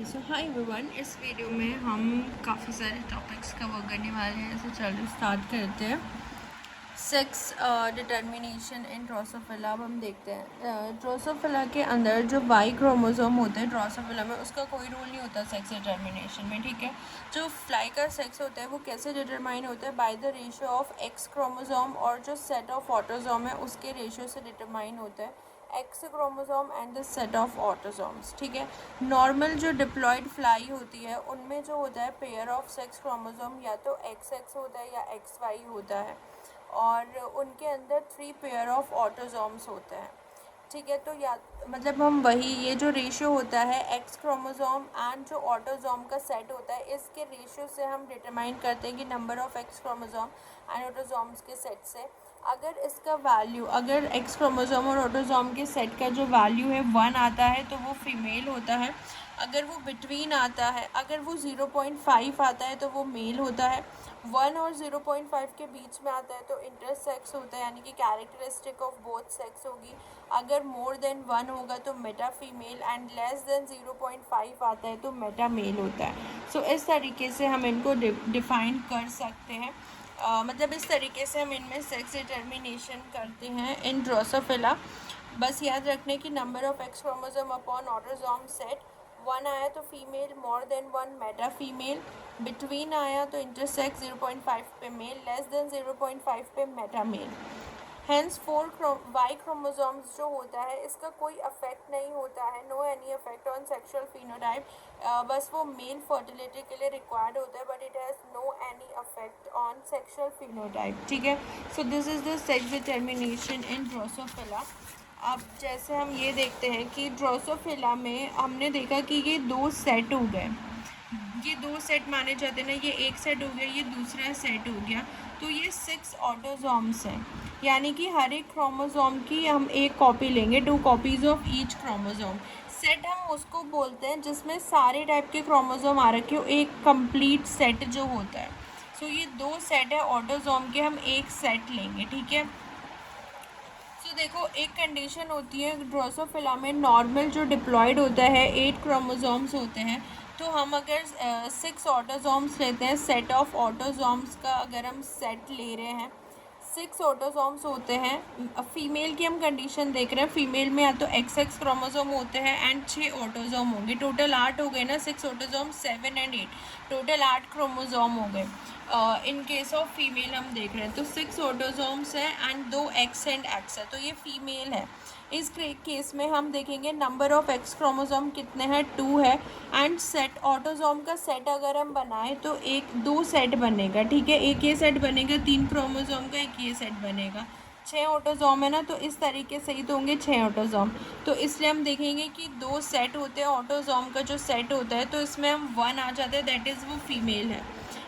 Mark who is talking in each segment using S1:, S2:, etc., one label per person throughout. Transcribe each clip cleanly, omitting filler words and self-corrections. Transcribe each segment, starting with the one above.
S1: Okay so hi everyone. इस video में हम काफ़ी सारे टॉपिक्स कवर करने वाले हैं। तो चलो स्टार्ट करते हैं। Sex determination in Drosophila. अब हम देखते हैं ड्रोसोफिला के अंदर जो वाई क्रोमोसोम होते हैं ड्रोसोफिला में, उसका कोई रोल नहीं होता सेक्स डिटर्मिनेशन में। ठीक है, जो फ्लाई का सेक्स होता है वो कैसे डिटरमाइन होता है? By the ratio of x chromosome, और जो सेट ऑफ ऑटोसोम है उसके रेशियो से डिटरमाइन होता है x chromosome and the set of autosomes. ठीक है, नॉर्मल जो डिप्लॉयड फ्लाई होती है उनमें जो होता है पेयर ऑफ सेक्स क्रोमोसोम या तो एक्स एक्स होता है या एक्स वाई होता है, और उनके अंदर 3 पेयर ऑफ ऑटोसोम्स होते हैं। ठीक है, तो या मतलब हम वही ये जो रेशियो होता है एक्स क्रोमोसोम एंड जो ऑटोसोम का सेट होता है, इसके रेशियो से हम डिटरमाइन करते हैं कि number of x chromosome and autosomes के सेट से अगर इसका वैल्यू, अगर एक्स क्रोमोसोम और ऑटोसोम के सेट का जो वैल्यू है 1 आता है तो वो फीमेल होता है। अगर वो बिटवीन आता है, अगर वो 0.5 आता है तो वो मेल होता है। 1 और 0.5 के बीच में आता है तो इंटरसेक्स होता है, यानी कि कैरेक्टरिस्टिक ऑफ बोथ सेक्स होगी। अगर मोर देन 1 होगा तो Meta female, and less than 0.5 आता है तो मेटा मेल होता है। सो इस तरीके से हम इनको डिफाइन कर सकते हैं। मतलब इस तरीके से हम इनमें सेक्स डिटर्मिनेशन करते हैं इन ड्रोसोफिला। बस याद रखने की number of x chromosome upon autosome set 1 आया तो female, more than 1 Meta female, between आया तो इंटरसेक्स 0.5 पे मेल, लेस देन 0.5 पे meta male. Hence 4 Y chromosomes जो होता है इसका कोई अफेक्ट नहीं होता है, no any affect on sexual phenotype. बस वो मेल फर्टिलिटी के लिए रिक्वायर्ड होता है, but it has no any affect on sexual phenotype. ठीक है, so this is the sex determination in Drosophila. अब जैसे हम ये देखते हैं कि ड्रोसोफिला में हमने देखा कि ये 2 सेट हो गए, ये 2 सेट माने जाते हैं ना, ये एक सेट हो गया, ये दूसरा सेट हो गया। तो ये 6 ऑटोसोम्स हैं, यानी कि हर एक क्रोमोसोम की हम एक कॉपी लेंगे, 2 copies of each chromosome. Set हम उसको बोलते हैं जिसमें सारे टाइप के क्रोमोसोम आ रखे हो, एक कंप्लीट सेट जो होता है। सो ये 2 सेट है ऑटोसोम के, हम एक सेट लेंगे। ठीक है, तो देखो एक कंडीशन होती है ड्रोसोफिला में, नॉर्मल जो डिप्लॉयड होता है 8 क्रोमोसोम्स होते हैं। तो हम अगर 6 ऑटोसोम्स लेते हैं, सेट ऑफ ऑटोसोम्स का अगर हम सेट ले रहे हैं, 6 ऑटोसोम्स होते हैं। फीमेल की हम कंडीशन देख रहे हैं, फीमेल में या तो एक्स एक्स क्रोमोसोम होते हैं एंड 6 ऑटोसोम होंगे। टोटल 8 हो गए ना, 6 ऑटोसोम 7 एंड 8, टोटल 8 क्रोमोसोम हो गए। इन केस ऑफ फीमेल हम देख रहे हैं तो 6 ऑटोसोम्स हैं एंड 2 एक्स एंड एक्स है, तो ये फीमेल है। इस केस में हम देखेंगे नंबर ऑफ एक्स क्रोमोसोम कितने हैं, 2 है। एंड सेट ऑटोसोम का सेट अगर हम बनाएं तो 2 सेट बनेगा। ठीक है, एक ये सेट बनेगा 3 क्रोमोसोम का, एक ये सेट बनेगा। 6 ऑटोसोम है ना, तो इस तरीके से ही तो होंगे 6 ऑटोसोम। तो इसलिए हम देखेंगे कि 2 सेट होते हैं ऑटोसोम का, जो सेट होता है तो इसमें हम 1 आ जाते हैं, दैट इज़ वो फीमेल है।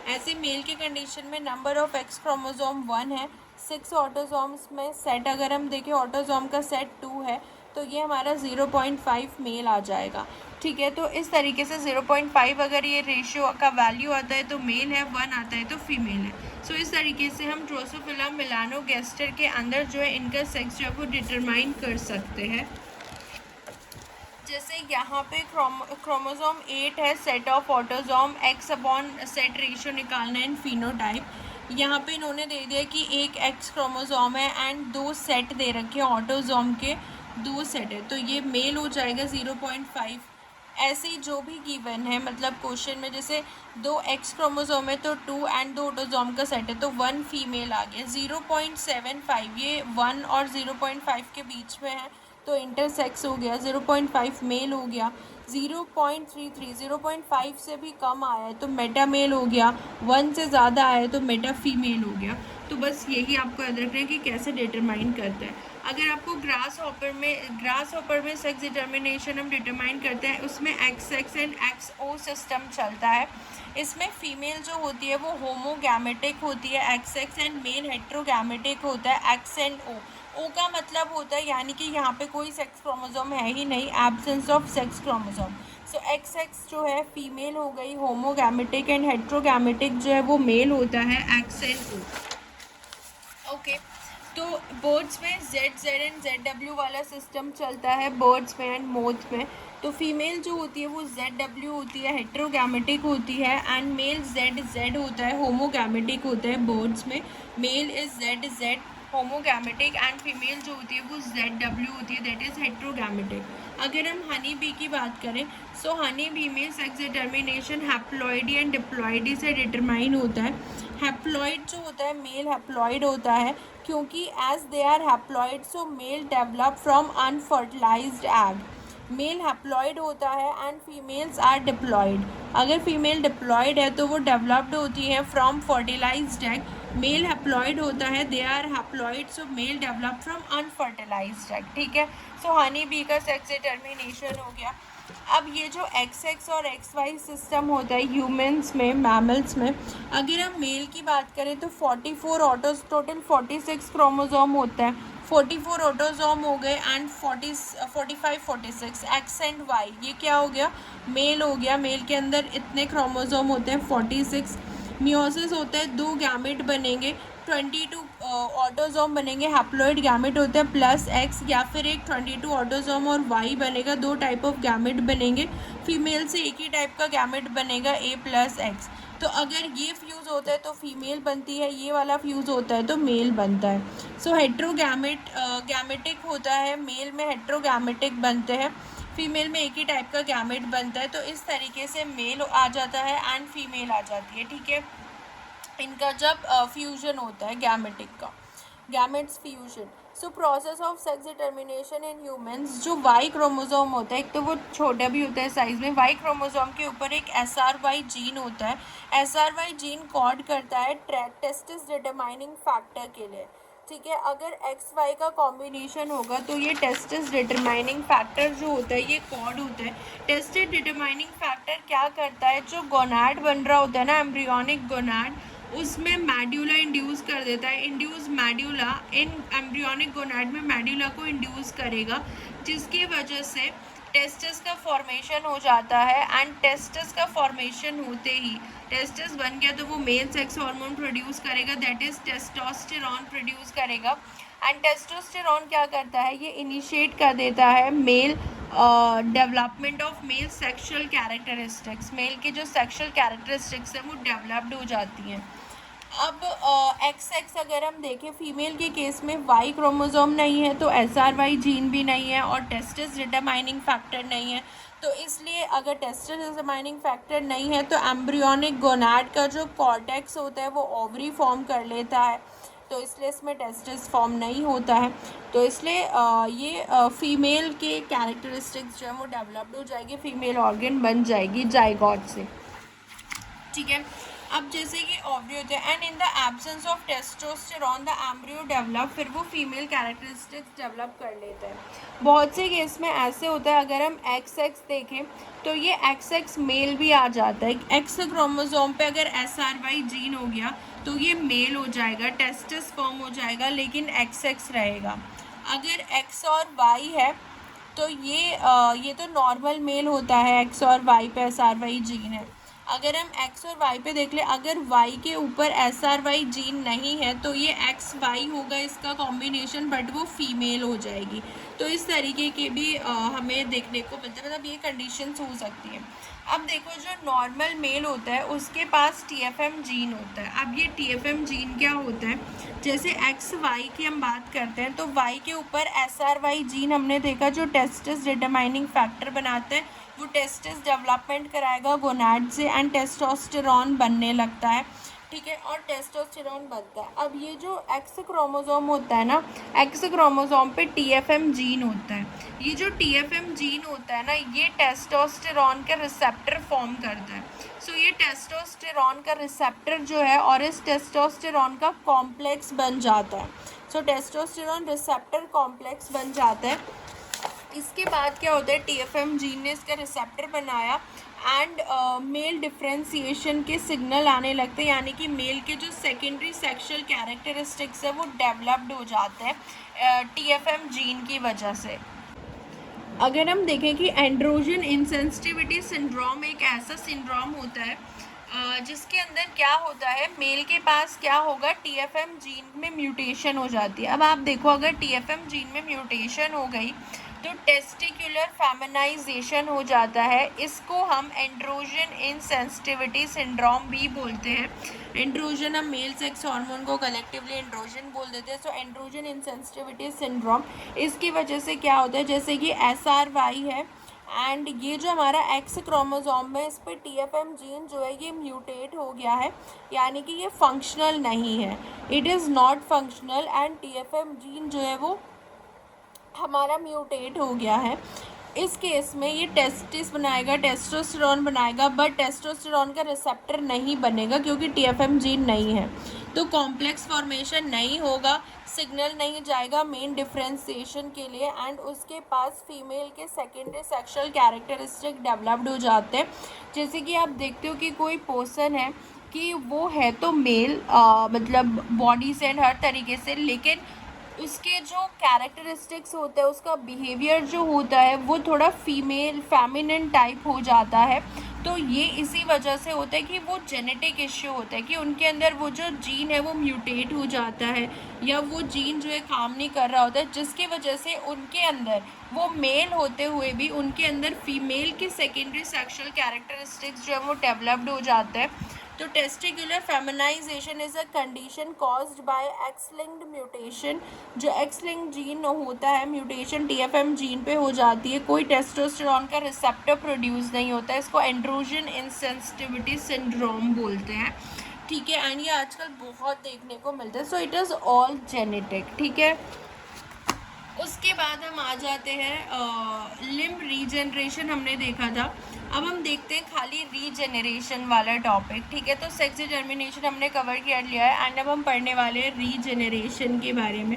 S1: ऐसे मेल की कंडीशन में नंबर ऑफ एक्स क्रोमोसोम 1 है, 6 ऑटोसोम्स में सेट अगर हम देखें ऑटोसोम का सेट 2 है, तो ये हमारा 0.5 मेल आ जाएगा। ठीक है, तो इस तरीके से 0.5 अगर ये रेशियो का वैल्यू आता है तो मेल है, 1 आता है तो फीमेल है। सो इस तरीके से हम ड्रोसोफिला मेलानोगास्टर के अंदर जो है इनका सेक्स जो है वो डिटरमाइन कर सकते हैं। जैसे यहाँ पे क्रोमोसोम 8 है, set of autosome x upon set ratio निकालना इन फिनोटाइप। यहाँ पे इन्होंने दे दिया कि एक एक्स क्रोमोसोम है एंड 2 सेट दे रखे हैं ऑटोसोम के, 2 सेट है, तो ये मेल हो जाएगा 0.5। ऐसे ही जो भी गिवन है, मतलब क्वेश्चन में जैसे 2 एक्स क्रोमोसोम है तो 2 एंड 2 ऑटोसोम का सेट है तो 1 फीमेल आ गया। 0.75 ये 1 और 0.5 के बीच में है तो इंटरसेक्स हो गया, 0.5 मेल हो गया। 0.33 0.5 से भी कम आया है तो मेटा मेल हो गया, 1 से ज़्यादा आया है तो मेटा फीमेल हो गया। तो बस यही आपको याद रखना है कि कैसे डिटरमाइन करते हैं। अगर आपको ग्रास हॉपर में सेक्स डिटर्मिनेशन हम डिटरमाइन करते हैं, उसमें X X and X O system चलता है। इसमें फीमेल जो होती है वो होमोगैमेटिक होती है एक्स एक्स, एंड मेल हेट्रोगैमेटिक होता है एक्स एंड ओ। ओ का मतलब होता है यानी कि यहाँ पे कोई सेक्स क्रोमोसोम है ही नहीं, absence of sex chromosome. So x x जो है फीमेल हो गई होमोगैमेटिक, एंड हेट्रोगैमेटिक जो है वो मेल होता है एक्स एंड ओ। ओके, तो बर्ड्स में Z Z and Z W वाला सिस्टम चलता है, बर्ड्स में एंड मोथ्स में। तो फीमेल जो होती है वो ZW होती है, हेट्रोगैमेटिक होती है, एंड मेल ZZ होता है, होमोगैमेटिक होता है बर्ड्स में। Male is ZZ homogametic and female जो होती है वो ZW होती है, दैट इज़ हेट्रोगैमेटिक। अगर हम हनी बी की बात करें, सो हनी बी में सेक्स डिटर्मिनेशन हैप्लॉइडी एंड डिप्लॉइडी से डिटरमाइन होता है। हैप्लॉइड जो होता है मेल हैप्लॉइड होता है, क्योंकि as they are haploid so male develop from unfertilised egg. Male haploid होता है एंड फीमेल्स आर डिप्लॉइड। अगर फीमेल डिप्लॉइड है तो वो डेवलप्ड होती है from fertilised egg. Male haploid होता है, they are haploid so male develop from unfertilised egg. ठीक है, सो हनी बी का सेक्स डिटर्मिनेशन हो गया। अब ये जो XX और XY सिस्टम होता है ह्यूमंस में, मैमल्स में, अगर हम मेल की बात करें तो 44 ऑटोज, टोटल 46 क्रोमोसोम होता है। 44 ऑटोसोम हो गए एंड 45 46 एक्स एंड वाई, ये क्या हो गया, मेल हो गया। मेल के अंदर इतने क्रोमोसोम होते हैं 46। मियोसिस होता है, 2 गैमेट बनेंगे, 22 ऑटोसोम बनेंगे, हैप्लॉइड गैमेट होते हैं प्लस एक्स, या फिर एक 22 ऑटोसोम और वाई बनेगा, 2 टाइप ऑफ गैमेट बनेंगे। फीमेल से एक ही टाइप का गैमेट बनेगा A प्लस एक्स। तो अगर ये फ्यूज़ होता है तो फीमेल बनती है, ये वाला फ्यूज़ होता है तो मेल बनता है। सो हेट्रोगैमेट गैमेटिक होता है, मेल में हेट्रोगैमेटिक बनते हैं, फीमेल में एक ही टाइप का गैमेट बनता है। तो इस तरीके से मेल आ जाता है एंड फीमेल आ जाती है। ठीक है, इनका जब फ्यूजन होता है गैमेटिक का, gametes fusion. So process of sex determination in humans, जो वाई क्रोमोसोम होता है, एक तो वो छोटा भी होता है साइज में, वाई क्रोमोसोम के ऊपर एक SRY जीन होता है। SRY जीन कोड करता है टेस्टिस डिटरमाइनिंग फैक्टर के लिए। ठीक है, अगर XY का कॉम्बिनेशन होगा तो ये टेस्टिस डिटरमाइनिंग फैक्टर जो होता है ये कोड होता है। टेस्टिस डिटरमाइनिंग फैक्टर क्या करता है, जो गोनाड बन रहा होता है ना, एम्ब्रियोनिक गोनाड, उसमें मैड्यूला इंड्यूस कर देता है। इंड्यूस मैड्यूला इन एम्ब्रियोनिक गोनाड में मैड्यूला को इंड्यूस करेगा, जिसकी वजह से टेस्टिस का फॉर्मेशन हो जाता है। एंड टेस्टिस का फॉर्मेशन होते ही टेस्टिस बन गया तो वो मेल सेक्स हार्मोन प्रोड्यूस करेगा, दैट इज टेस्टोस्टेरॉन प्रोड्यूस करेगा। एंड टेस्टोस्टेरॉन क्या करता है, ये इनिशिएट कर देता है male development of male sexual characteristics. Male के जो सेक्सुअल कैरेक्टरिस्टिक्स हैं वो डेवलप्ड हो जाती हैं। अब XX अगर हम देखें, फीमेल के केस में वाई क्रोमोसोम नहीं है तो SRY जीन भी नहीं है और टेस्टिस डिटरमाइनिंग फैक्टर नहीं है। तो इसलिए अगर टेस्टिस डिटरमाइनिंग फैक्टर नहीं है तो एम्ब्रियोनिक गोनाड का जो कॉर्टेक्स होता है वो ओवरी फॉर्म कर लेता है, तो इसलिए इसमें टेस्टिस फॉर्म नहीं होता है। तो इसलिए ये फीमेल के कैरेक्टरिस्टिक्स जो है वो डेवलप्ड हो जाएगी, फीमेल ऑर्गन बन जाएगी जाइगोट से। ठीक है, अब जैसे कि ओवरी होते हैं and in the absence of testosterone the embryo develop, फिर वो फीमेल कैरेक्टरिस्टिक्स डेवलप कर लेता है। बहुत से केस में ऐसे होता है, अगर हम XX देखें तो ये XX मेल भी आ जाता है। X क्रोमोसोम पे अगर SRY जीन हो गया तो ये मेल हो जाएगा, टेस्टिस फॉर्म हो जाएगा, लेकिन XX रहेगा। अगर X और Y है तो ये तो नॉर्मल मेल होता है, X और Y पे SRY जीन है। अगर हम X और Y पे देख ले, अगर Y के ऊपर SRY जीन नहीं है तो ये XY होगा इसका कॉम्बिनेशन, बट वो फीमेल हो जाएगी। तो इस तरीके के भी हमें देखने को मिलता है, मतलब ये कंडीशंस हो सकती हैं। अब देखो, जो नॉर्मल मेल होता है उसके पास TFM जीन होता है। अब ये TFM जीन क्या होता है, जैसे XY की हम बात करते हैं तो Y के ऊपर SRY जीन हमने देखा जो टेस्टिस डिटरमाइनिंग फैक्टर बनाते हैं, वो टेस्टिस डेवलपमेंट कराएगा गोनाड से एंड टेस्टोस्टेरॉन बनने लगता है। ठीक है, और टेस्टोस्टेरॉन बनता है। अब ये जो X क्रोमोसोम होता है ना, X क्रोमोसोम पे TFM जीन होता है। ये जो TFM जीन होता है ना, ये टेस्टोस्टेरॉन का रिसेप्टर फॉर्म करता है। सो ये टेस्टोस्टेरॉन का रिसेप्टर जो है और इस टेस्टोस्टेरॉन का कॉम्प्लेक्स बन जाता है। सो टेस्टोस्टेरॉन रिसेप्टर कॉम्प्लेक्स बन जाता है। इसके बाद क्या होता है, TFM जीन ने इसका रिसेप्टर बनाया एंड मेल डिफ्रेंसिएशन के सिग्नल आने लगते हैं, यानी कि मेल के जो सेकेंडरी सेक्सुअल कैरेक्टरिस्टिक्स है वो डेवलप्ड हो जाते हैं TFM जीन की वजह से। अगर हम देखें कि एंड्रोजन इंसेंसिटिविटी सिंड्रोम एक ऐसा सिंड्रोम होता है जिसके अंदर क्या होता है, मेल के पास क्या होगा, TFM जीन में म्यूटेशन हो जाती है। अब आप देखो, अगर TFM जीन में म्यूटेशन हो गई तो टेस्टिकुलर फेमिनाइजेशन हो जाता है। इसको हम एंड्रोजन इनसेंसिटिविटी सिंड्रोम भी बोलते हैं। एंड्रोजन, हम मेल सेक्स हार्मोन को कलेक्टिवली एंड्रोजन बोल देते हैं। सो एंड्रोजन इनसेंसिटिविटी सिंड्रोम, इसकी वजह से क्या होता है, जैसे कि SRY है एंड ये जो हमारा एक्स क्रोमोसोम है, इस पर TFM जीन जो है ये म्यूटेट हो गया है, यानी कि ये फंक्शनल नहीं है, it is not functional and TFM gene जो है वो हमारा म्यूटेट हो गया है। इस केस में ये टेस्टिस बनाएगा, टेस्टोस्टेरोन बनाएगा, बट टेस्टोस्टेरोन का रिसेप्टर नहीं बनेगा क्योंकि TFM जीन नहीं है। तो कॉम्प्लेक्स फॉर्मेशन नहीं होगा, सिग्नल नहीं जाएगा मेन डिफ्रेंसिएशन के लिए एंड उसके पास फीमेल के सेकेंडरी सेक्सुअल कैरेक्टरिस्टिक डेवलप्ड हो जाते हैं। जैसे कि आप देखते हो कि कोई पर्सन है कि वो है तो मेल, मतलब बॉडी से हर तरीके से, लेकिन उसके जो कैरेक्टरिस्टिक्स होते हैं, उसका बिहेवियर जो होता है वो थोड़ा फीमेल फेमिनिन टाइप हो जाता है। तो ये इसी वजह से होता है कि वो जेनेटिक इश्यू होता है कि उनके अंदर वो जो जीन है वो म्यूटेट हो जाता है, या वो जीन जो है काम नहीं कर रहा होता है, जिसकी वजह से उनके अंदर वो मेल होते हुए भी उनके अंदर फीमेल के सेकेंडरी सेक्सुअल कैरेक्टरिस्टिक्स जो है वो डेवलप्ड हो जाते हैं। तो testicular feminization is a condition caused by X linked mutation. जो एक्स लिंक्ड जीन होता है, म्यूटेशन TFM जीन पे हो जाती है, कोई टेस्टोस्टेरोन का रिसेप्टर प्रोड्यूस नहीं होता है, इसको एंड्रोजन इनसेंसिटिविटी सिंड्रोम बोलते हैं। ठीक है, एंड ये आजकल बहुत देखने को मिलता है। So it is all genetic. ठीक है, उसके बाद हम आ जाते हैं लिम्ब रीजनरेशन, हमने देखा था। अब हम देखते हैं खाली रीजनरेशन वाला टॉपिक। ठीक है, तो सेक्स डिटर्मिनेशन हमने कवर कर लिया है एंड अब हम पढ़ने वाले हैं रीजनरेशन के बारे में।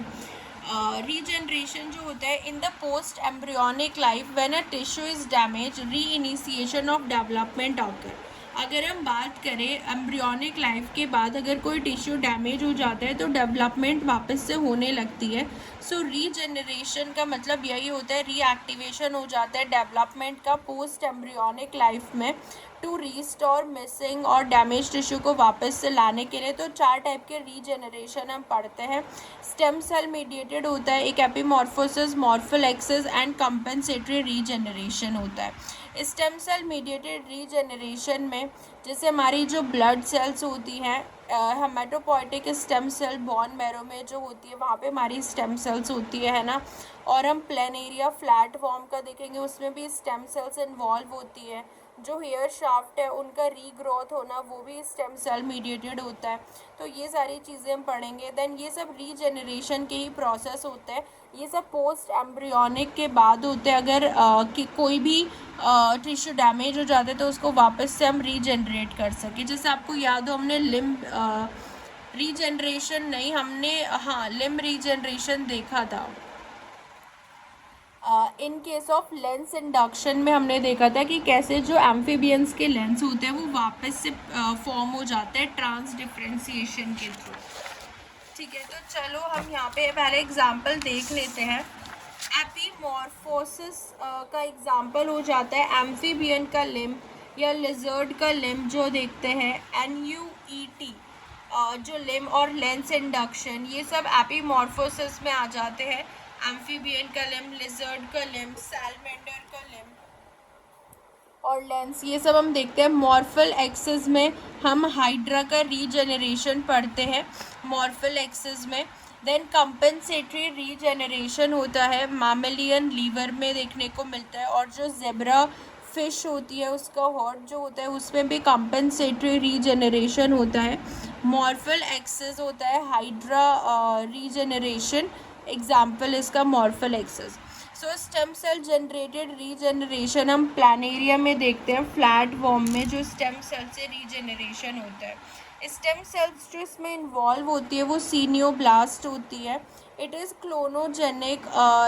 S1: रीजनरेशन जो होता है in the post embryonic life when a tissue is damage, री इनिशिएशन ऑफ डेवलपमेंट ऑकर। अगर हम बात करें एम्ब्रियोनिक लाइफ के बाद अगर कोई टिश्यू डैमेज हो जाता है तो डेवलपमेंट वापस से होने लगती है। सो रीजनरेशन का मतलब यही होता है, रीएक्टिवेशन हो जाता है डेवलपमेंट का पोस्ट एम्ब्रियोनिक लाइफ में, टू रीस्टोर मिसिंग और डैमेज टिश्यू को वापस से लाने के लिए। तो 4 टाइप के रीजनरेशन हम पढ़ते हैं। स्टेम सेल मीडिएटेड होता है, एक एपिमॉर्फोसिस, मॉर्फोलेक्सिस एंड कंपेंसेटरी रीजनरेशन होता है। स्टेम सेल मीडिएटेड रीजनरेशन में जैसे हमारी जो ब्लड सेल्स होती हैं, haematopoietic stem cell bone marrow में जो होती है वहाँ पे हमारी स्टेम सेल्स होती है ना। और हम प्लेनेरिया फ्लैट फॉर्म का देखेंगे, उसमें भी स्टेम सेल्स इन्वॉल्व होती है। जो हेयर शाफ्ट है उनका रीग्रोथ होना वो भी स्टेम सेल मीडिएटेड होता है। तो ये सारी चीज़ें हम पढ़ेंगे। देन ये सब रीजनरेशन के ही प्रोसेस होते हैं, ये सब पोस्ट एम्ब्रियोनिक के बाद होते हैं। अगर कि कोई भी टिश्यू डैमेज हो जाता है तो उसको वापस से हम रीजनरेट कर सकें। जैसे आपको याद हो हमने लिम्ब रीजनरेशन नहीं, हमने लिम्ब रीजनरेशन देखा था। इन केस ऑफ लेंस इंडक्शन में हमने देखा था कि कैसे जो एम्फीबियंस के लेंस होते हैं वो वापस से फॉर्म हो जाते हैं ट्रांस डिफ्रेंसिएशन के थ्रू। ठीक है, तो चलो हम यहाँ पे पहले एग्जांपल देख लेते हैं। एपीमॉर्फोसिस का एग्जांपल हो जाता है एम्फीबियन का लिम्ब या लिजर्ड का लिम्ब जो देखते हैं। NUET जो लिम्ब और लेंस इंडक्शन, ये सब एपीमॉर्फोसिस में आ जाते हैं। एम्फीबियन का लिम्ब, लिजर्ड का लिम्ब, सैलमेंडर का लिम्ब और लेंस, ये सब हम देखते हैं। मॉर्फल एक्सिस में हम हाइड्रा का रीजनरेशन पढ़ते हैं मॉर्फल एक्सिस में। देन कंपेंसेटरी रीजनरेशन होता है, मैमेलियन लीवर में देखने को मिलता है। और जो जेब्रा फिश होती है उसका हॉर्ट जो होता है उसमें भी कंपेंसेटरी रीजनरेशन होता है। मॉर्फल एक्सिस होता है हाइड्रा रीजनरेशन, एग्जाम्पल इसका मॉर्फल एक्सिस। सो स्टेम सेल जनरेटेड रीजनरेशन हम प्लानेरिया में देखते हैं, फ्लैट वॉर्म में जो स्टेम सेल से रीजनरेशन होता है। स्टेम सेल्स जो इसमें इन्वॉल्व होती है वो सीनियोब्लास्ट होती है। इट इज़ क्लोनोजेनिक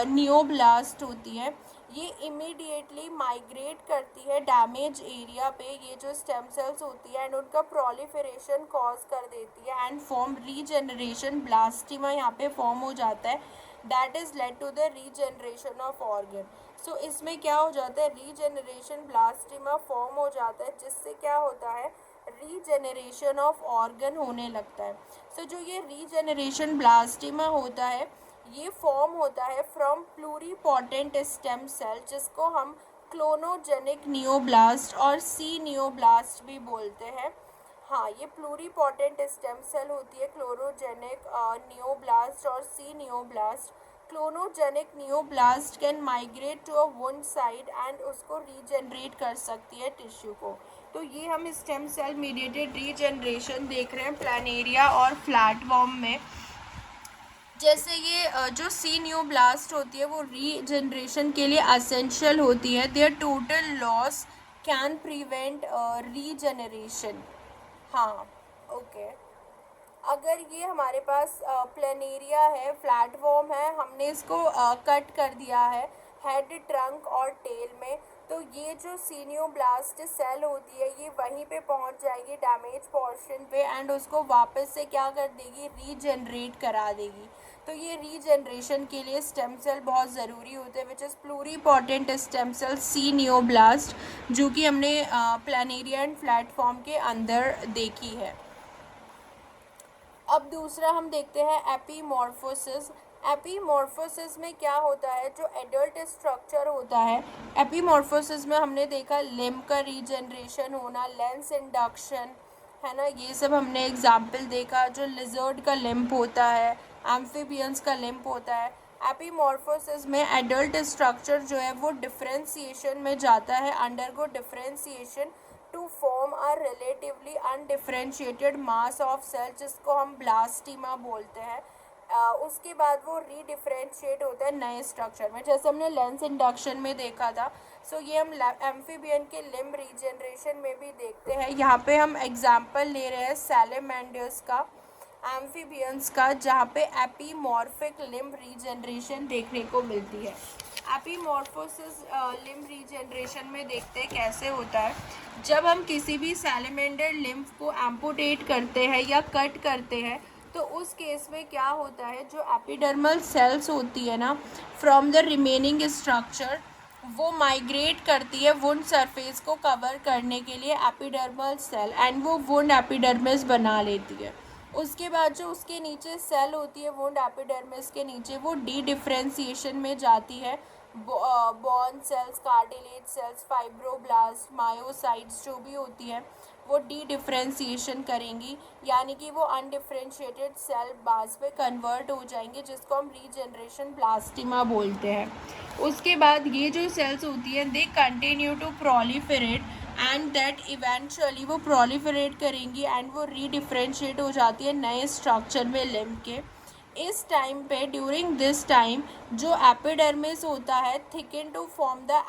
S1: नियोब्लास्ट होती है। ये इमीडिएटली माइग्रेट करती है डैमेज एरिया पे, ये जो स्टेम सेल्स होती है, एंड उनका प्रोलिफरेशन कॉज कर देती है एंड फॉर्म रीजनरेशन ब्लास्टिमा यहाँ पे फॉर्म हो जाता है। That is led to the regeneration of organ. So इसमें क्या हो जाता है, रीजनरेशन ब्लास्टिमा फॉर्म हो जाता है, जिससे क्या होता है, रीजनरेशन ऑफ ऑर्गन होने लगता है। सो जो ये रीजनरेशन ब्लास्टिमा होता है ये फॉर्म होता है फ्रॉम प्लूरीपोटेंट स्टेम सेल, जिसको हम क्लोनोजेनिक नियोब्लास्ट और सी नियोब्लास्ट भी बोलते हैं। हाँ, ये प्लूरीपोटेंट स्टेम सेल होती है, क्लोनोजेनिक नियोब्लास्ट और C neoblast. Clonogenic neoblast can migrate to a wound side and उसको रीजनरेट कर सकती है टिश्यू को। तो ये हम स्टेम सेल मीडिएटेड रीजनरेशन देख रहे हैं प्लानेरिया और फ्लैटवर्म में। जैसे ये जो सी न्यूब्लास्ट होती है वो रीजनरेशन के लिए असेंशियल होती है। Their total loss can prevent regeneration. हाँ, ओके। अगर ये हमारे पास प्लेनेरिया है, फ्लैटवर्म है, हमने इसको कट कर दिया है हेड, ट्रंक और टेल में, तो ये जो सीनियोब्लास्ट सेल होती है ये वहीं पे पहुंच जाएगी डैमेज पोर्शन पे एंड उसको वापस से क्या कर देगी, रीजनरेट करा देगी। तो ये रीजनरेशन के लिए स्टेम सेल बहुत ज़रूरी होते हैं, which is pluripotent stem cell C neoblast, जो कि हमने प्लानेरिया एंड फ्लैटफॉर्म के अंदर देखी है। अब दूसरा हम देखते हैं एपीमॉर्फोसिस। एपीमॉर्फोसिस में क्या होता है, जो एडल्ट स्ट्रक्चर होता है, एपीमॉर्फोसिस में हमने देखा लिम्ब का रीजनरेशन होना, लेंस इंडक्शन, है ना, ये सब हमने एग्जाम्पल देखा। जो लिजर्ड का लिम्ब होता है, एम्फीबियंस का लिम्ब होता है। एपीमॉर्फोसिस में एडल्ट स्ट्रक्चर जो है वो डिफरेंशिएशन में जाता है, undergo differentiation to form a relatively undifferentiated mass of cell, जिसको हम ब्लास्टीमा बोलते हैं। उसके बाद वो रीडिफरेंशिएट होता है नए स्ट्रक्चर में, जैसे हमने लेंस इंडक्शन में देखा था। सो ये हम एम्फीबियन के लिम्ब रीजनरेशन में भी देखते हैं। यहाँ पे हम एग्जाम्पल ले रहे हैं सैलेमेंडर्स का, एम्फीबियंस का, जहाँ पे एपीमॉर्फिक लिम्ब रीजनरेशन देखने को मिलती है। एपीमॉर्फोसिस लिम्ब रीजनरेशन में देखते हैं कैसे होता है। जब हम किसी भी सैलेमेंडर लिम्ब को एम्पुटेट करते हैं या कट करते हैं, तो उस केस में क्या होता है, जो एपिडर्मल सेल्स होती है ना फ्रॉम द रिमेनिंग स्ट्रक्चर, वो माइग्रेट करती है वुंड सरफेस को कवर करने के लिए एपिडर्मल सेल, एंड वो वुंड एपिडर्मिस बना लेती है। उसके बाद जो उसके नीचे सेल होती है वुंड एपिडर्मिस के नीचे, वो डी डिफ्रेंसिएशन में जाती है। Bone cells, cartilage cells, fibroblast, myocytes जो भी होती है वो डी डिफ्रेंसिएशन करेंगी, यानी कि वो अनडिफ्रेंशिएटेड सेल मास में कन्वर्ट हो जाएंगे, जिसको हम रीजनरेशन ब्लास्टिमा बोलते हैं। उसके बाद ये जो सेल्स होती है they continue to proliferate and that eventually वो प्रोलिफरेट करेंगी एंड वो रीडिफ्रेंशिएट हो जाती है नए स्ट्रक्चर में लिम्ब के। इस टाइम पे, ड्यूरिंग दिस टाइम, जो एपिडर्मिस होता है thicken to form the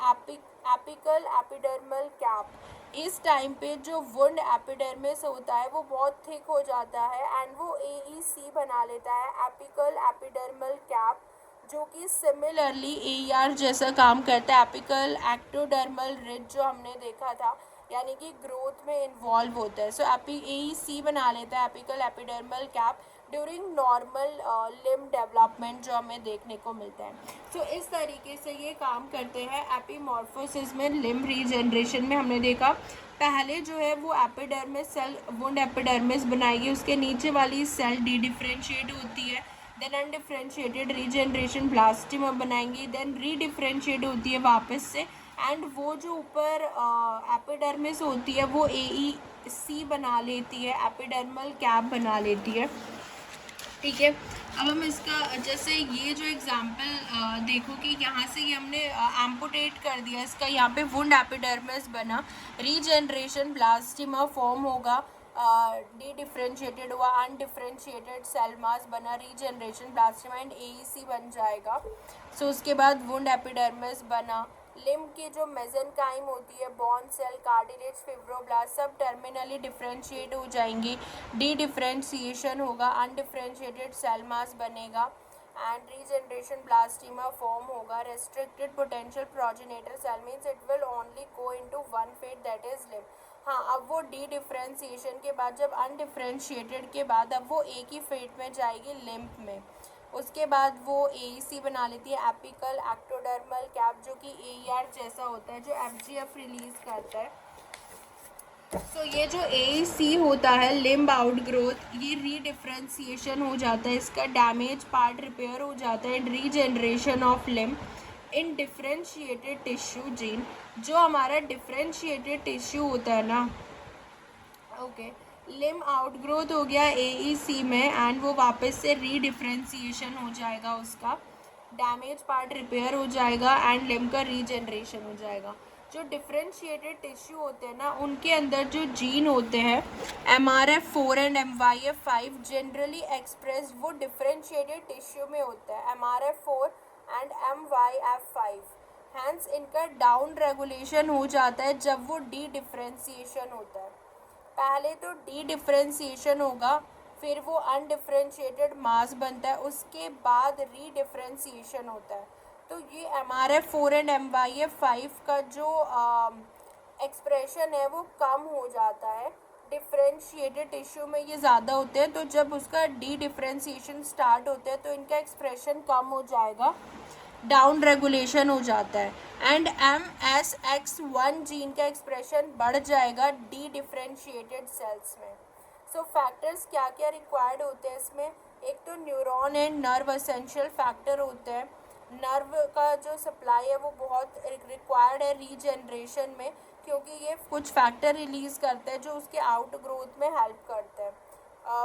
S1: apical epidermal cap. इस टाइम पे जो वुंड एपिडर्मिस होता है वो बहुत थिक हो जाता है एंड वो AEC बना लेता है, एपिकल एपिडर्मल कैप, जो कि सिमिलरली AER जैसा काम करता है। एपिकल एक्टोडर्मल रिज जो हमने देखा था, यानी कि ग्रोथ में इन्वॉल्व होता है। सो AEC बना लेता है, apical epidermal cap, during normal limb development जो हमें देखने को मिलता है। सो इस तरीके से ये काम करते हैं एपीमॉर्फोसिस में। लिम्ब रीजनरेशन में हमने देखा पहले जो है वो एपिडर्मिस सेल वुंड एपिडर्मिस बनाएगी, उसके नीचे वाली सेल डी डिफ्रेंशिएट होती है, देन अनडिफ्रेंशिएटेड रीजनरेशन ब्लास्टिमा बनाएंगी, देन रीडिफ्रेंशिएट होती है वापस से, एंड वो जो ऊपर एपिडर्मिस होती है वो AEC बना लेती है, एपिडर्मल कैप बना लेती है। ठीक है, अब हम इसका जैसे ये जो एग्जांपल देखो कि यहाँ से ये हमने एम्पुटेट कर दिया, इसका यहाँ पे वुंड एपिडर्मिस बना, रीजनरेशन ब्लास्टिमा फॉर्म होगा, डी डिफ्रेंशिएटेड हुआ, अनडिफ्रेंशिएटेड सेल मास बना, रीजनरेशन ब्लास्टिमा एंड AEC बन जाएगा। सो उसके बाद वुंड एपिडर्मिस बना। लिम्ब की जो मेसेनकाइम होती है, बॉन सेल, कार्टिलेज, फिब्रोब्लास्ट, सब टर्मिनली डिफ्रेंशिएट हो जाएंगी, डी डिफ्रेंशिएशन होगा, अनडिफ्रेंशिएटेड सेल मास बनेगा एंड रीजनरेशन ब्लास्टिमा फॉर्म होगा। Restricted potential progenitor cell means it will only go into one fate, that is limb. हाँ, अब वो डी डिफ्रेंशिएशन के बाद, जब अनडिफ्रेंशिएटेड के बाद, अब वो एक ही फेट में जाएगी लिम्ब में। उसके बाद वो AEC बना लेती है, एपिकल एक्टोडर्मल कैप, जो कि AER जैसा होता है, जो FGF रिलीज करता है। सो ये जो AEC होता है, लिम्ब आउटग्रोथ, ये रीडिफ्रेंशिएशन हो जाता है, इसका डैमेज पार्ट रिपेयर हो जाता है, regeneration of limb in differentiated tissue gene. जो हमारा डिफ्रेंशिएटेड टिश्यू होता है ना, ओके, लिम्ब आउटग्रोथ हो गया AEC में, एंड वो वापस से रीडिफ्रेंशिएशन हो जाएगा, उसका डैमेज पार्ट रिपेयर हो जाएगा एंड लिम्ब का रीजनरेशन हो जाएगा। जो डिफ्रेंशिएटेड टिश्यू होते हैं ना, उनके अंदर जो जीन होते हैं MRF4 and MYF5 generally express वो डिफ्रेंशिएटेड टिश्यू में होता है, MRF4 एंड MYF5। हैंस इनका डाउन रेगुलेशन हो जाता है जब वो डी डिफ्रेंशिएशन होता है। पहले तो डी डिफ्रेंशिएशन होगा, फिर वो अनडिफ्रेंशिएटेड मास बनता है, उसके बाद री डिफ्रेंशिएशन होता है। तो ये MRF4 एंड MYF5 का जो एक्सप्रेशन है वो कम हो जाता है, डिफ्रेंशिएटेड टिश्यू में ये ज़्यादा होते हैं। तो जब उसका डी डिफ्रेंशिएशन स्टार्ट होता है तो इनका एक्सप्रेशन कम हो जाएगा, डाउन रेगुलेशन हो जाता है, एंड MSX1 जीन का एक्सप्रेशन बढ़ जाएगा डी डिफ्रेंशिएटेड सेल्स में। सो फैक्टर्स क्या क्या रिक्वायर्ड होते हैं इसमें, एक तो neuron and nerve essential factor होते हैं। नर्व का जो सप्लाई है वो बहुत रिक्वायर्ड है रीजनरेशन में, क्योंकि ये कुछ फैक्टर रिलीज़ करते हैं जो उसके आउट ग्रोथ में हेल्प करते हैं।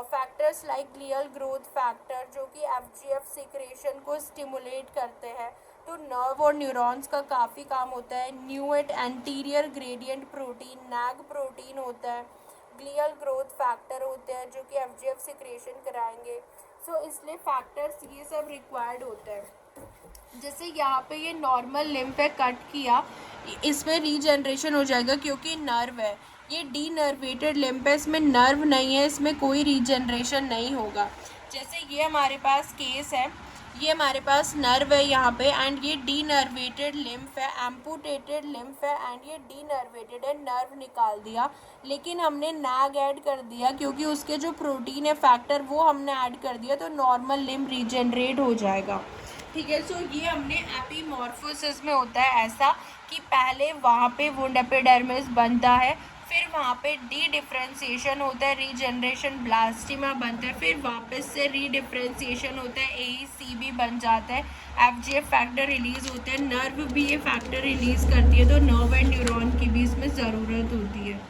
S1: Factors like glial growth factor जो कि FGF सिक्रेशन को स्टिमुलेट करते हैं, तो नर्व और न्यूरॉन्स का काफ़ी काम होता है। न्यूएट anterior gradient protein, nag protein होता है, ग्लियल ग्रोथ फैक्टर होते हैं जो कि FGF सिक्रेशन कराएंगे। सो इसलिए फैक्टर्स ये सब रिक्वायर्ड होते हैं। जैसे यहाँ पे ये नॉर्मल लिम्ब पे कट किया, इसमें रीजनरेशन हो जाएगा क्योंकि नर्व है। ये डीनर्वेटेड लिम्ब है, इसमें नर्व नहीं है, इसमें कोई रीजनरेशन नहीं होगा। जैसे ये हमारे पास केस है, ये हमारे पास नर्व है यहाँ पे, एंड ये डीनर्वेटेड लिम्फ है, एम्पुटेटेड लिम्फ है, एंड ये डीनर्वेटेड है, नर्व निकाल दिया। लेकिन हमने नैग ऐड कर दिया क्योंकि उसके जो प्रोटीन है फैक्टर वो हमने ऐड कर दिया, तो नॉर्मल लिम्ब रीजनरेट हो जाएगा। ठीक है, सो ये हमने एपीमॉर्फोसिस में होता है ऐसा कि पहले वहाँ पे वुंड एपिडर्मिस बनता है, फिर वहाँ पे डी डिफ्रेंशिएशन होता है, रीजनरेशन ब्लास्टिमा बनता है, फिर वापस से री डिफ्रेंशिएशन होता है, AEC भी बन जाता है, FGF फैक्टर रिलीज़ होता है, नर्व भी ये फैक्टर रिलीज़ करती है, तो नर्व एंड न्यूरॉन की भी इसमें ज़रूरत होती है।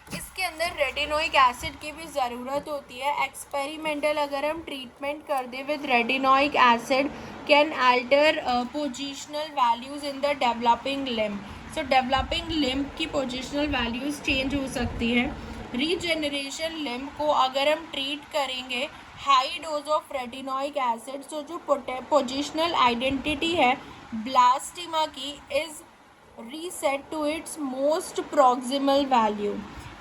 S1: इसके अंदर रेटिनोइक एसिड की भी ज़रूरत होती है। एक्सपेरिमेंटल अगर हम ट्रीटमेंट कर दें with retinoic acid can alter positional values in the developing limb. So developing limb की पोजिशनल वैल्यूज़ चेंज हो सकती है। रीजनरेशन लिम्ब को अगर हम ट्रीट करेंगे high dose of retinoic acid, so जो पोजिशनल आइडेंटिटी है ब्लास्टिमा की is reset to its most proximal value,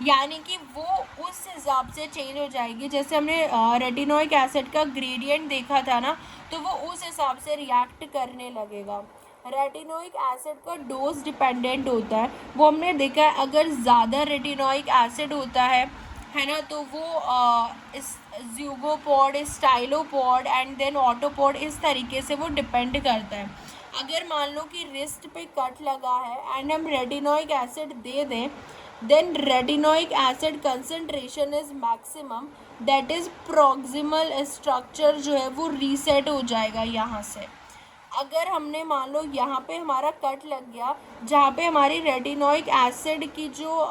S1: यानी कि वो उस हिसाब से चेंज हो जाएगी। जैसे हमने रेटिनोइक एसिड का ग्रेडियंट देखा था ना, तो वो उस हिसाब से रिएक्ट करने लगेगा। रेटिनोइक एसिड का डोज डिपेंडेंट होता है, वो हमने देखा है अगर ज़्यादा रेटिनोइक एसिड होता है ना, तो वो इस ज़्यूगोपॉड, स्टाइलोपॉड एंड देन ऑटोपॉड, इस तरीके से वो डिपेंड करता है। अगर मान लो कि रिस्ट पे कट लगा है एंड हम रेटिनोइक एसिड दे दें, then retinoic acid concentration is maximum, that is proximal structure जो है वो रीसेट हो जाएगा यहाँ से। अगर हमने मान लो यहाँ पे हमारा कट लग गया जहाँ पे हमारी रेटिनोइक एसिड की जो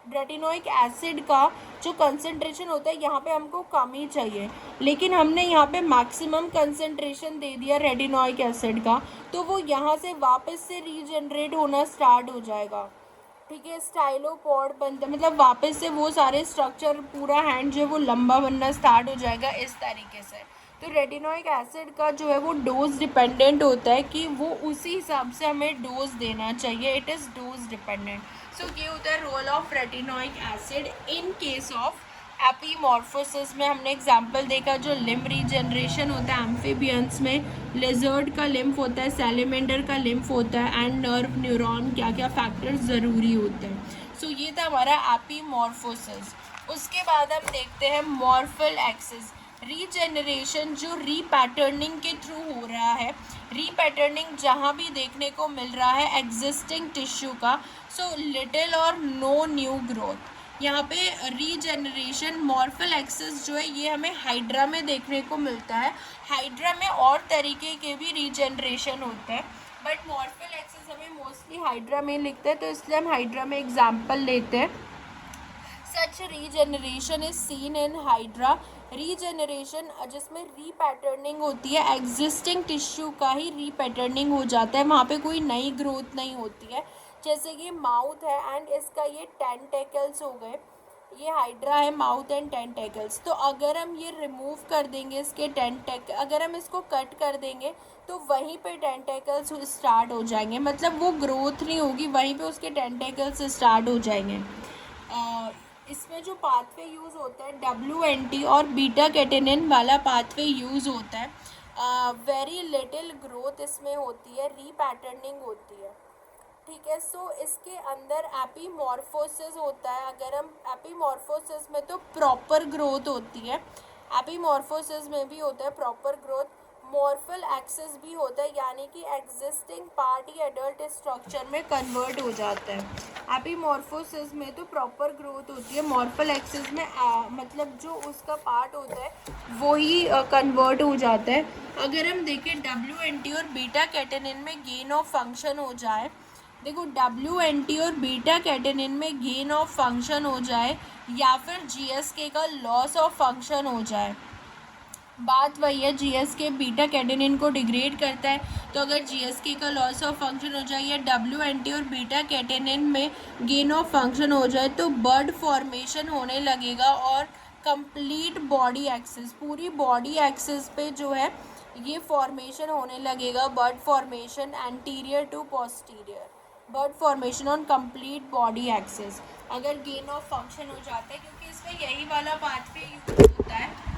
S1: रेटिनोइक एसिड का जो कंसंट्रेशन होता है यहाँ पे हमको कम ही चाहिए, लेकिन हमने यहाँ पे मैक्सिमम कंसंट्रेशन दे दिया रेटिनोइक एसिड का, तो वो यहाँ से वापस से रीजनरेट होना स्टार्ट हो जाएगा। ठीक है, स्टाइलोपॉड बनता है, मतलब वापस से वो सारे स्ट्रक्चर, पूरा हैंड जो है वो लंबा बनना स्टार्ट हो जाएगा इस तरीके से। तो रेटिनोइक एसिड का जो है वो डोज डिपेंडेंट होता है कि वो उसी हिसाब से हमें डोज देना चाहिए, it is dose dependent. So ये होता है role of retinoic acid in case of epimorphosis में। हमने एग्जांपल देखा जो लिम्ब रीजनरेशन होता है एम्फीबियंस में, लेजर्ड का लिम्फ होता है, सैलेमेंडर का लिम्फ होता है, एंड नर्व, न्यूरॉन, क्या क्या फैक्टर्स ज़रूरी होते हैं। सो ये था हमारा एपीमॉर्फोसिस। उसके बाद हम देखते हैं मॉर्फल एक्सिस। रीजेनरेशन जो रीपैटर्निंग के थ्रू हो रहा है, रीपैटर्निंग जहाँ भी देखने को मिल रहा है एग्जिस्टिंग टिश्यू का, सो लिटिल और नो न्यू ग्रोथ। यहाँ पे रीजेनरेशन मॉर्फल एक्सिस जो है ये हमें हाइड्रा में देखने को मिलता है। हाइड्रा में और तरीके के भी रीजेनरेशन होता है, बट मॉर्फल एक्सिस हमें मोस्टली हाइड्रा में लिखते हैं, तो इसलिए हम हाइड्रा में एग्जाम्पल लेते हैं। Such regeneration is seen in hydra. Regeneration जिसमें रीपैटर्निंग होती है, एग्जिस्टिंग टिश्यू का ही रीपैटर्निंग हो जाता है, वहाँ पे कोई नई ग्रोथ नहीं होती है। जैसे कि माउथ है एंड इसका ये टेंटेकल्स हो गए, ये हाइड्रा है, माउथ एंड टेंटेकल्स। तो अगर हम ये रिमूव कर देंगे इसके अगर हम इसको कट कर देंगे तो वहीं पे टेंटेकल्स स्टार्ट हो जाएंगे, मतलब वो ग्रोथ नहीं होगी, वहीं पे उसके टेंटेकल्स स्टार्ट हो जाएंगे। इसमें जो पाथवे यूज़ होता है WNT और बीटा कैटेनिन वाला पाथवे यूज़ होता है। वेरी लिटिल ग्रोथ इसमें होती है, रीपैटर्निंग होती है, ठीक है। सो इसके अंदर एपीमॉर्फोसिस होता है। अगर हम एपीमॉर्फोसिस में तो प्रॉपर ग्रोथ होती है, एपीमॉर्फोसिस में भी होता है प्रॉपर ग्रोथ। मॉर्फल एक्सिस भी होता है, यानी कि एग्जिस्टिंग पार्ट ही एडल्ट स्ट्रक्चर में कन्वर्ट हो जाता है। एपीमॉर्फोसिस में तो प्रॉपर ग्रोथ होती है, मॉर्फल एक्सिस में मतलब जो उसका पार्ट होता है वो ही कन्वर्ट हो जाता है। अगर हम देखें WNT और बीटा कैटेनिन में गेन ऑफ फंक्शन हो जाए, देखो WNT और बीटा कैटेनिन में गेन ऑफ फंक्शन हो जाए या फिर GSK का लॉस ऑफ फंक्शन हो जाए, बात वही है, GSK बीटा कैटेनिन को डिग्रेड करता है। तो अगर GSK का लॉस ऑफ फंक्शन हो जाए या WNT और बीटा कैटेनिन में गेन ऑफ फंक्शन हो जाए तो बर्ड फॉर्मेशन होने लगेगा और कंप्लीट बॉडी एक्सिस, पूरी बॉडी एक्सिस पे जो है ये फॉर्मेशन होने लगेगा, bud formation anterior to posterior, bud formation on complete body axis अगर गेन ऑफ फंक्शन हो जाता है, क्योंकि इसमें यही वाला पाथवे यूज होता है,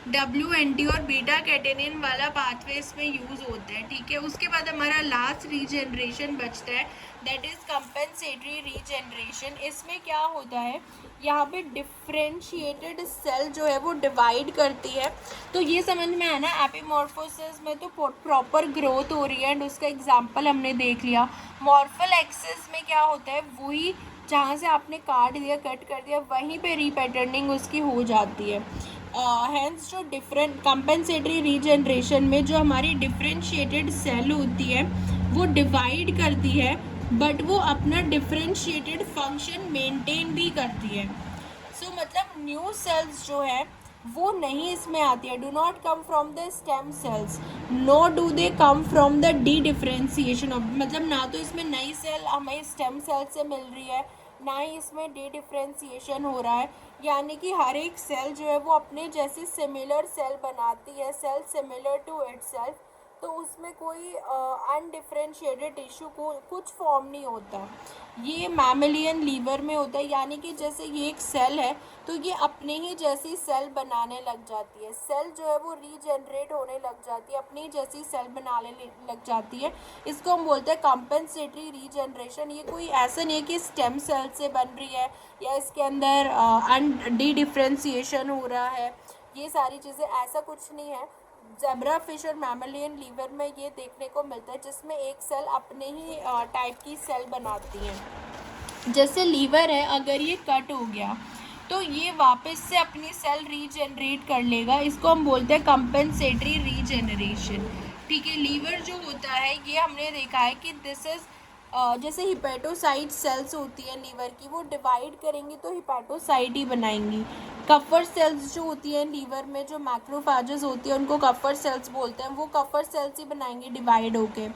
S1: WNT और बीटा कैटेनिन वाला पाथवे इसमें यूज होता है, ठीक है। उसके बाद हमारा लास्ट रीजनरेशन बचता है, दैट इज कंपेंसेटरी रीजनरेशन। इसमें क्या होता है, यहाँ पे डिफ्रेंशिएटेड सेल जो है वो डिवाइड करती है। तो ये समझ में आया ना, एपीमॉर्फोसिस में तो प्रॉपर ग्रोथ हो रही है एंड उसका एग्जाम्पल हमने देख लिया। मॉर्फल एक्सिस में क्या होता है, वही जहाँ से आपने काट दिया, कट कर दिया, वहीं पे रीपैटर्निंग उसकी हो जाती है। हैंस जो डिफरेंट कंपेंसेटरी रीजनरेशन में जो हमारी डिफरेंशिएटेड सेल होती है वो डिवाइड करती है, बट वो अपना डिफरेंशिएटेड फंक्शन मेंटेन भी करती है। सो मतलब न्यू सेल्स जो है वो नहीं इसमें आती है, do not come from the stem cells, no do they come from the dedifferentiation of, मतलब ना तो इसमें नई सेल हमें स्टेम सेल से मिल रही है, ना ही इसमें डी डिफरेंशिएशन हो रहा है, यानी कि हर एक सेल जो है वो अपने जैसी सिमिलर सेल बनाती है, सेल सिमिलर टू इटसेल्फ, तो उसमें कोई अनडिफरेंशिएटेड टिश्यू को कुछ फॉर्म नहीं होता। ये मैमेलियन लीवर में होता है, यानी कि जैसे ये एक सेल है तो ये अपने ही जैसी सेल बनाने लग जाती है, सेल जो है वो रीजनरेट होने लग जाती है, अपनी जैसी सेल बनाने लग जाती है। इसको हम बोलते हैं कंपेंसेटरी रीजनरेशन। ये कोई ऐसा नहीं है कि स्टेम सेल से बन रही है या इसके अंदर डी डिफ्रेंशिएशन हो रहा है, ये सारी चीज़ें, ऐसा कुछ नहीं है। ज़ेब्रा फिश और मैमलियन लीवर में ये देखने को मिलता है, जिसमें एक सेल अपने ही टाइप की सेल बनाती है। जैसे लीवर है, अगर ये कट हो गया तो ये वापस से अपनी सेल रीजनरेट कर लेगा, इसको हम बोलते हैं कंपेंसेटरी रीजनरेशन, ठीक है। लीवर जो होता है ये हमने देखा है कि दिस इज़ जैसे हिपेटोसाइट सेल्स होती है लीवर की, वो डिवाइड करेंगी तो हिपेटोसाइट ही बनाएंगी। कफर सेल्स जो होती हैं लीवर में, जो मैक्रोफेजेस होती है उनको कफर सेल्स बोलते हैं, वो कफर सेल्स ही बनाएंगी डिवाइड होके।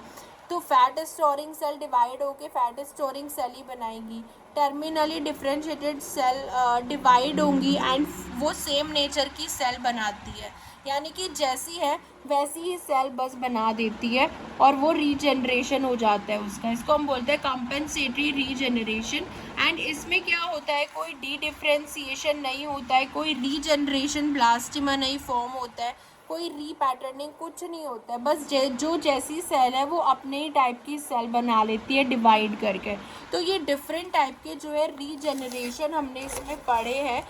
S1: तो फैट स्टोरिंग सेल डिवाइड होके फैट स्टोरिंग सेल ही बनाएंगी। टर्मिनली डिफरेंशिएटेड सेल डिवाइड होंगी एंड वो सेम नेचर की सेल बनाती है, यानी कि जैसी है वैसी ही सेल बस बना देती है और वो रीजनरेशन हो जाता है उसका। इसको हम बोलते हैं कंपेंसेटरी रीजनरेशन। एंड इसमें क्या होता है, कोई डी डिफ्रेंशिएशन नहीं होता है, कोई रीजनरेशन ब्लास्टिमा नहीं फॉर्म होता है, कोई रीपैटर्निंग कुछ नहीं होता है, बस जो जैसी सेल है वो अपने ही टाइप की सेल बना लेती है डिवाइड करके। तो ये डिफरेंट टाइप के जो है रीजनरेशन हमने इसमें पढ़े हैं।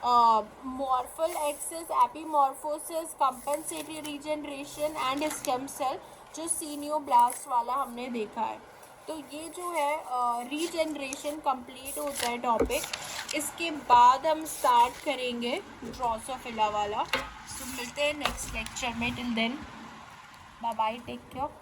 S1: Morphallaxis, epimorphosis, compensatory regeneration and stem cell, जो सीनियोब्लास्ट वाला हमने देखा है। तो ये जो है रीजनरेशन कंप्लीट होता है टॉपिक। इसके बाद हम स्टार्ट करेंगे ड्रोसोफिला वाला। सो मिलते हैं नेक्स्ट लेक्चर में। Till then bye bye, take care.